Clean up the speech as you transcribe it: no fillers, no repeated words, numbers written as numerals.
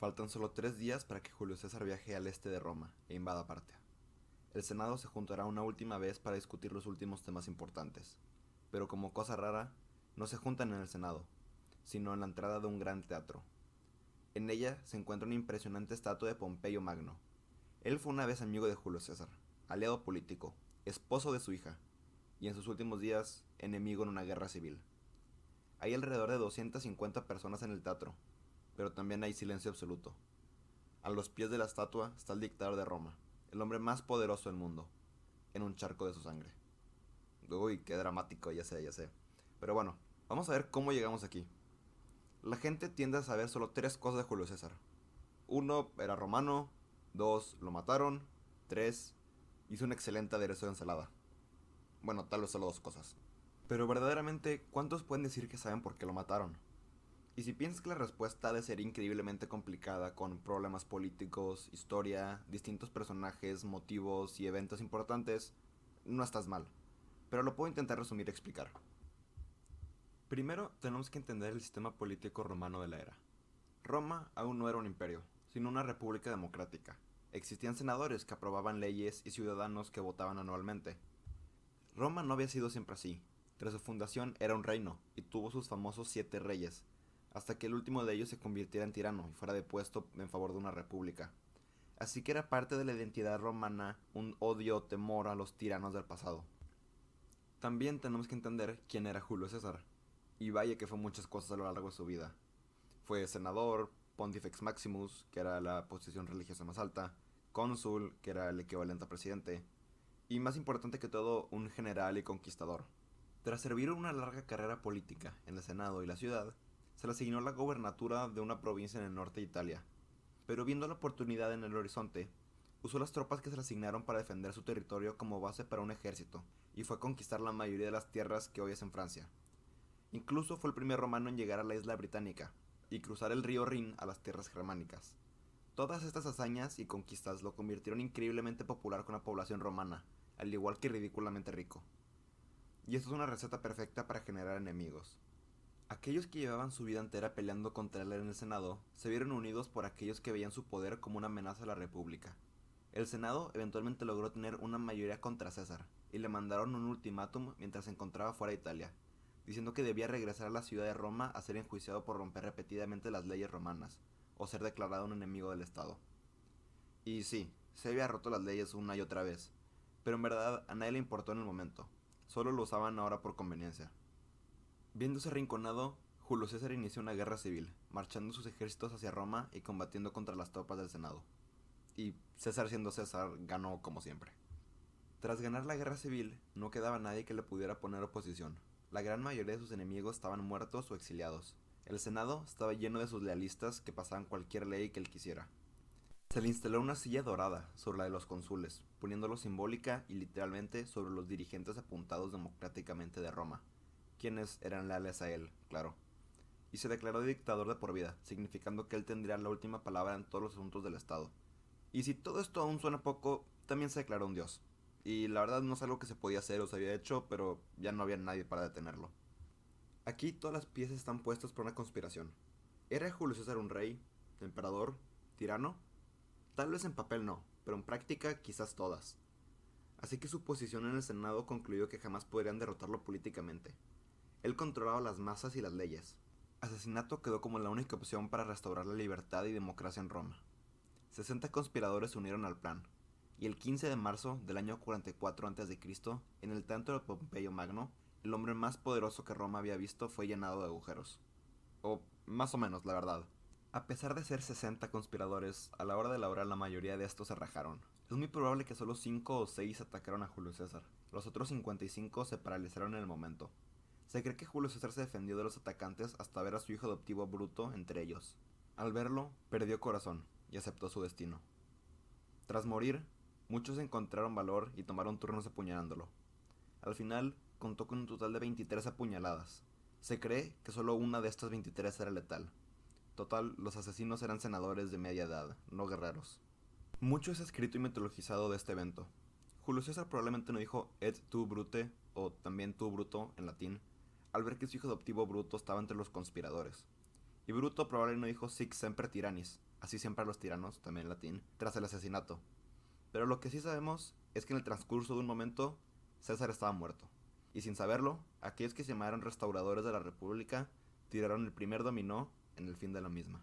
Faltan solo 3 días para que Julio César viaje al este de Roma e invada Partia. El Senado se juntará una última vez para discutir los últimos temas importantes, pero como cosa rara, no se juntan en el Senado, sino en la entrada de un gran teatro. En ella se encuentra una impresionante estatua de Pompeyo Magno. Él fue una vez amigo de Julio César, aliado político, esposo de su hija, y en sus últimos días enemigo en una guerra civil. Hay alrededor de 250 personas en el teatro, pero también hay silencio absoluto. A los pies de la estatua está el dictador de Roma, el hombre más poderoso del mundo, en un charco de su sangre. Uy, qué dramático, ya sé, ya sé. Pero bueno, vamos a ver cómo llegamos aquí. La gente tiende a saber solo 3 cosas de Julio César. Uno, era romano. Dos, lo mataron. Tres, hizo un excelente aderezo de ensalada. Bueno, tal vez solo 2 cosas. Pero verdaderamente, ¿cuántos pueden decir que saben por qué lo mataron? Y si piensas que la respuesta ha de ser increíblemente complicada con problemas políticos, historia, distintos personajes, motivos y eventos importantes, no estás mal. Pero lo puedo intentar resumir y explicar. Primero, tenemos que entender el sistema político romano de la era. Roma aún no era un imperio, sino una república democrática. Existían senadores que aprobaban leyes y ciudadanos que votaban anualmente. Roma no había sido siempre así. Tras su fundación era un reino y tuvo sus famosos 7 reyes, hasta que el último de ellos se convirtiera en tirano y fuera depuesto en favor de una república. Así que era parte de la identidad romana un odio o temor a los tiranos del pasado. También tenemos que entender quién era Julio César. Y vaya que fue muchas cosas a lo largo de su vida. Fue senador, Pontifex Maximus, que era la posición religiosa más alta, cónsul, que era el equivalente a presidente, y más importante que todo, un general y conquistador. Tras servir una larga carrera política en el Senado y la ciudad, se le asignó la gobernatura de una provincia en el norte de Italia. Pero viendo la oportunidad en el horizonte, usó las tropas que se le asignaron para defender su territorio como base para un ejército, y fue a conquistar la mayoría de las tierras que hoy es en Francia. Incluso fue el primer romano en llegar a la isla británica y cruzar el río Rin a las tierras germánicas. Todas estas hazañas y conquistas lo convirtieron increíblemente popular con la población romana, al igual que ridículamente rico. Y esto es una receta perfecta para generar enemigos. Aquellos que llevaban su vida entera peleando contra él en el Senado se vieron unidos por aquellos que veían su poder como una amenaza a la República. El Senado eventualmente logró tener una mayoría contra César y le mandaron un ultimátum mientras se encontraba fuera de Italia, diciendo que debía regresar a la ciudad de Roma a ser enjuiciado por romper repetidamente las leyes romanas o ser declarado un enemigo del Estado. Y sí, se había roto las leyes una y otra vez, pero en verdad a nadie le importó en el momento, solo lo usaban ahora por conveniencia. Viéndose arrinconado, Julio César inició una guerra civil, marchando sus ejércitos hacia Roma y combatiendo contra las tropas del Senado. Y César siendo César ganó como siempre. Tras ganar la guerra civil, no quedaba nadie que le pudiera poner oposición. La gran mayoría de sus enemigos estaban muertos o exiliados. El Senado estaba lleno de sus lealistas que pasaban cualquier ley que él quisiera. Se le instaló una silla dorada sobre la de los cónsules, poniéndolo simbólica y literalmente sobre los dirigentes apuntados democráticamente de Roma, quienes eran leales a él, claro. Y se declaró dictador de por vida, significando que él tendría la última palabra en todos los asuntos del Estado. Y si todo esto aún suena poco, también se declaró un dios. Y la verdad no es algo que se podía hacer o se había hecho, pero ya no había nadie para detenerlo. Aquí todas las piezas están puestas por una conspiración. ¿Era Julio César un rey, emperador, tirano? Tal vez en papel no, pero en práctica quizás todas. Así que su posición en el Senado concluyó que jamás podrían derrotarlo políticamente. Él controlaba las masas y las leyes. Asesinato quedó como la única opción para restaurar la libertad y democracia en Roma. 60 conspiradores se unieron al plan, y el 15 de marzo del año 44 a.C., en el teatro de Pompeyo Magno, el hombre más poderoso que Roma había visto fue llenado de agujeros. O más o menos, la verdad. A pesar de ser 60 conspiradores, a la hora de la hora la mayoría de estos se rajaron. Es muy probable que solo 5 o 6 atacaron a Julio César. Los otros 55 se paralizaron en el momento. Se cree que Julio César se defendió de los atacantes hasta ver a su hijo adoptivo Bruto entre ellos. Al verlo, perdió corazón y aceptó su destino. Tras morir, muchos encontraron valor y tomaron turnos apuñalándolo. Al final, contó con un total de 23 apuñaladas. Se cree que solo una de estas 23 era letal. Total, los asesinos eran senadores de media edad, no guerreros. Mucho es escrito y mitologizado de este evento. Julio César probablemente no dijo et tu brute, o también tu bruto en latín, al ver que su hijo adoptivo Bruto estaba entre los conspiradores. Y Bruto probablemente no dijo sic semper tyrannis, así siempre a los tiranos, también en latín, tras el asesinato. Pero lo que sí sabemos es que en el transcurso de un momento, César estaba muerto. Y sin saberlo, aquellos que se llamaron restauradores de la República tiraron el primer dominó en el fin de la misma.